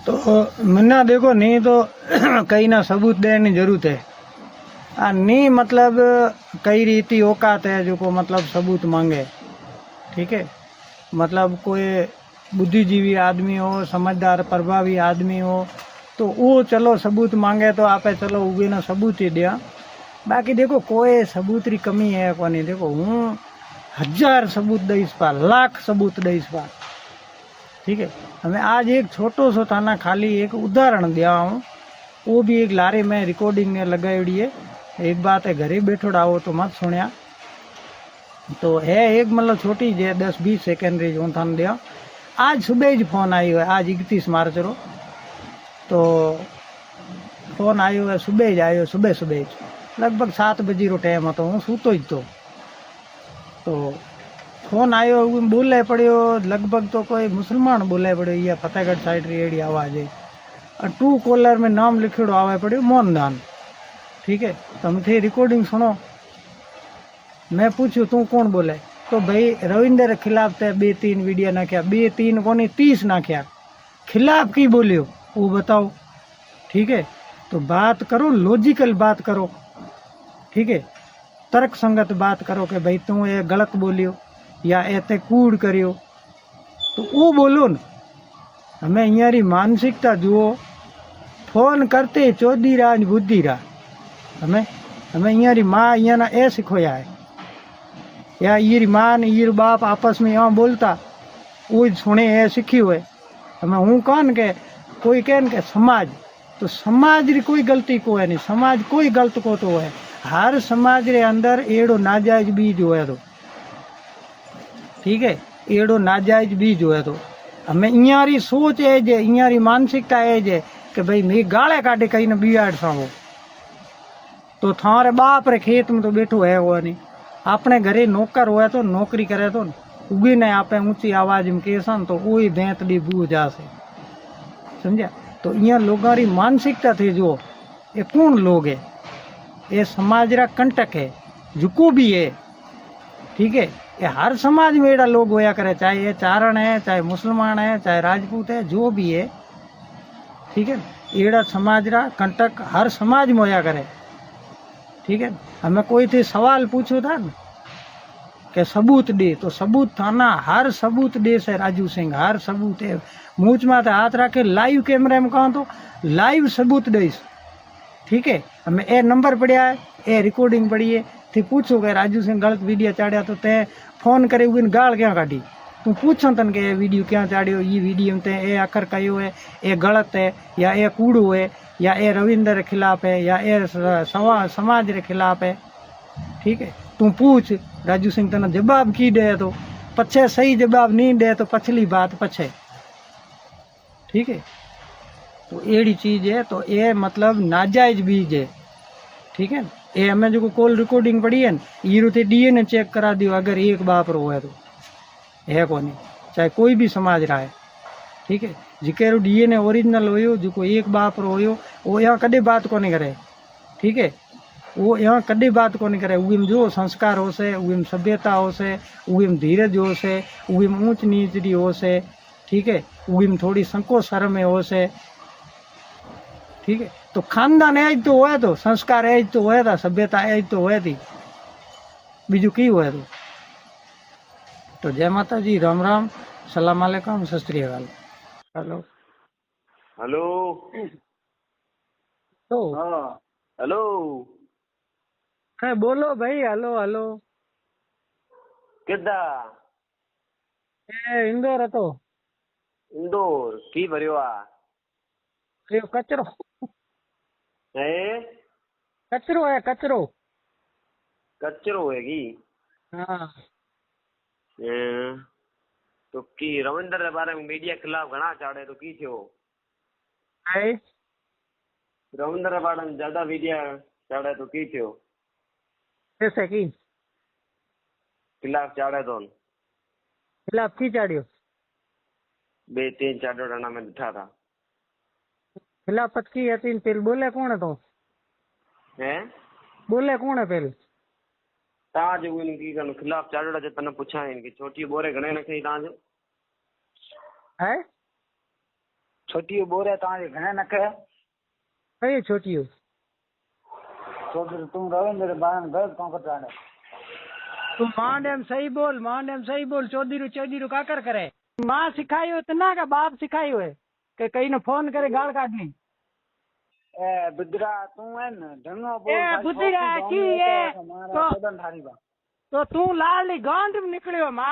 तो मना देखो नहीं तो कई ना सबूत देने जरूरत है। नहीं मतलब कई रीति औकात है जो को मतलब सबूत मांगे। ठीक है, मतलब कोई बुद्धिजीवी आदमी हो, समझदार प्रभावी आदमी हो, तो वो चलो सबूत मांगे तो आपे चलो उगे ना सबूत ही दिया। बाकी देखो कोई सबूत री कमी है कोनी। देखो हूँ 1000 सबूत दईश पा, लाख सबूत दईश पा। ठीक है, हमें आज एक छोटो सो थाना खाली एक उदाहरण दिया हूँ, वो भी एक लारे में रिकॉर्डिंग ने लगाई है। एक बात है घरे बैठो आओ तो मत सुनिया, तो है एक मतलब छोटी जे 10-20 सेकंड री जो थाने दिया। आज सुबह ही फोन आयो है, आज 31 मार्च रो, तो फोन आयो है सुबह ही आयो, सुबह सुबह लगभग 7 बजे रो टाइम હતો, હું સૂતો જ તો फोन आयो बोले पड़ो लगभग तो कोई मुसलमान बोले पड़ो या फतेहगढ़ साइड री एड़ी आवाज है, और ट्रू कॉलर में नाम लिखेड़ो आवे पड़ो मोहनदान। ठीक है, तुम थे रिकॉर्डिंग सुनो। मैं पूछू तू कौन बोले, तो भाई रविंदर खिलाफ ते 2-3 वीडियो नाख्या, 2-3 कोनी 30 नाख्या, खिलाफ की बोलियो वो बताओ। ठीक है, तो बात करो, लॉजिकल बात करो। ठीक है, तर्क संगत बात करो कि भाई तू ये गलत बोलियो या ऐते कूड़ करियो, तो वो बोलो न। हमें अहियारी मानसिकता जुओ, फोन करते चौधी रा बुद्धि रा। हमें हमें अहियारी माँ अहियाना ए सिखोया है, या ये माँ ने ये बाप आपस में यहाँ बोलता वो सुने ए सीखी हुए। हमें हूँ कौन के कोई कहन के समाज, तो समाज री कोई गलती को है नहीं, समाज कोई गलत को तो है। हर समाज रे अंदर एड़ो नाजायज बीज हुए तो। ठीक है, एड़ो नाजायज बीज हुए तो हमें इयारी सोच है जे, इयारी मानसिकता है जे कि भाई मैं गाले काटे कहीं ने बिगाड़ सको, तो थारे बाप रे खेत में तो बैठो है वो नहीं। अपने घरे नौकर हुए तो नौकरी करे तो उगी ने आपे ऊंची आवाज में केसन तो वही भेंतड़ी बू जासे। समझा? तो इं लोगों की मानसिकता थी जो ये कौन लोग है, ये समाज रा कंटक है जुको भी है। ठीक है, ये हर समाज में एड़ा लोग होया करे, चाहे ये चारण है, चाहे मुसलमान है, चाहे राजपूत है, जो भी है। ठीक है, एड़ा समाज रा कंटक हर समाज में होया करे। ठीक है, हमें कोई थी सवाल पूछो था न कि सबूत दे, तो सबूत थाना हर सबूत दे से राजू सिंह, हर सबूत है। मूछ माथे हाथ रखे लाइव कैमरे में कहा तो लाइव सबूत दईश। ठीक है, हमें ए नंबर पड़ा है, ए रिकॉर्डिंग पड़ी है, थी पूछो कि राजू सिंह गलत वीडियो चाड़िया तो ते फोन करे हुए गाल क्या काटी, तू पूछो तन के वीडियो क्या चाड़ियो, ये वीडियो में ते ए अखर कयो है, ए गलत है या ए कूड़ो है या ए रविंदर के खिलाफ है या ए समाज के खिलाफ है। ठीक है, तू पूछ, राजू सिंह तना जवाब की दे तो पछे सही जवाब नहीं दे तो पछली बात पछे। ठीक है, तो एड़ी चीज है, तो ये मतलब नाजायज बीज है। ठीक है, ये हमें जो कॉल रिकॉर्डिंग पड़ी है ये रुते डीएनए चेक करा दियो, अगर एक बाप रो है तो है कोनी, चाहे कोई भी समाज रहा है। ठीक है, जिकेरो डीएनए ओरिजिनल होयो, जो एक बाप रो होयो, वो यहाँ कदे बात को नहीं करे। ठीक है, वो यहाँ कदे बात को नहीं करे। उम जो संस्कार हो से, उम सभ्यता हो से, उम धीरज हो से, उम ऊंच नीच री हो से। ठीक है, उम थोड़ी संकोच शर्म हो से। ठीक है, तो खानदान एज तो हुए, तो संस्कार एज तो हुए था, सभ्यता एज तो हुए थी, बीजू की हुए तो जय माता जी, राम राम, सलाम अलैकुम, सत श्री अकाल। Hello hello. तो हाँ हेलो। है बोलो भाई, हेलो हेलो। किदा ए इंदौर હતો इंदौर की भरियो आ એ કચરો है કચરો है कचरो। कच्चरो हैगी। हाँ तो की रविंदर के बारे में मीडिया खिलाफ घना चाड़े तो की थयो, है रविंदर के बारे में ज्यादा मीडिया चाड़े तो की थयो, ऐसे की खिलाफ चाड़े तो खिलाफ की चाड़ियो 2-3 चाड़ो में दिखा था खिलाफत की હતી પેલ બોલે કોણ હતો, है બોલે કોણ है પેલ ताज इनकी खिलाफ चाड़ो जो तने पूछा इनकी छोटी बोरे घणे न कई ताज है छोटियूं बोरे तव्हांजे घणे नखे कई छोटियूं छोकिरी तूं रविंद्र बारन घर कोन कटाणे तू मांडेम सही बोल चौधरी काकर करे मां सिखाई हो तना का बाप सिखाई हुए के कई ने फोन करे गाल काटनी ए बुद्रा तू है न ढंगो बोल ए भाई, बुद्रा छोकिरी की गाँव में ए तो हमारा तो चोदन थारी बा तो तू लाल गांड में निकलियो मां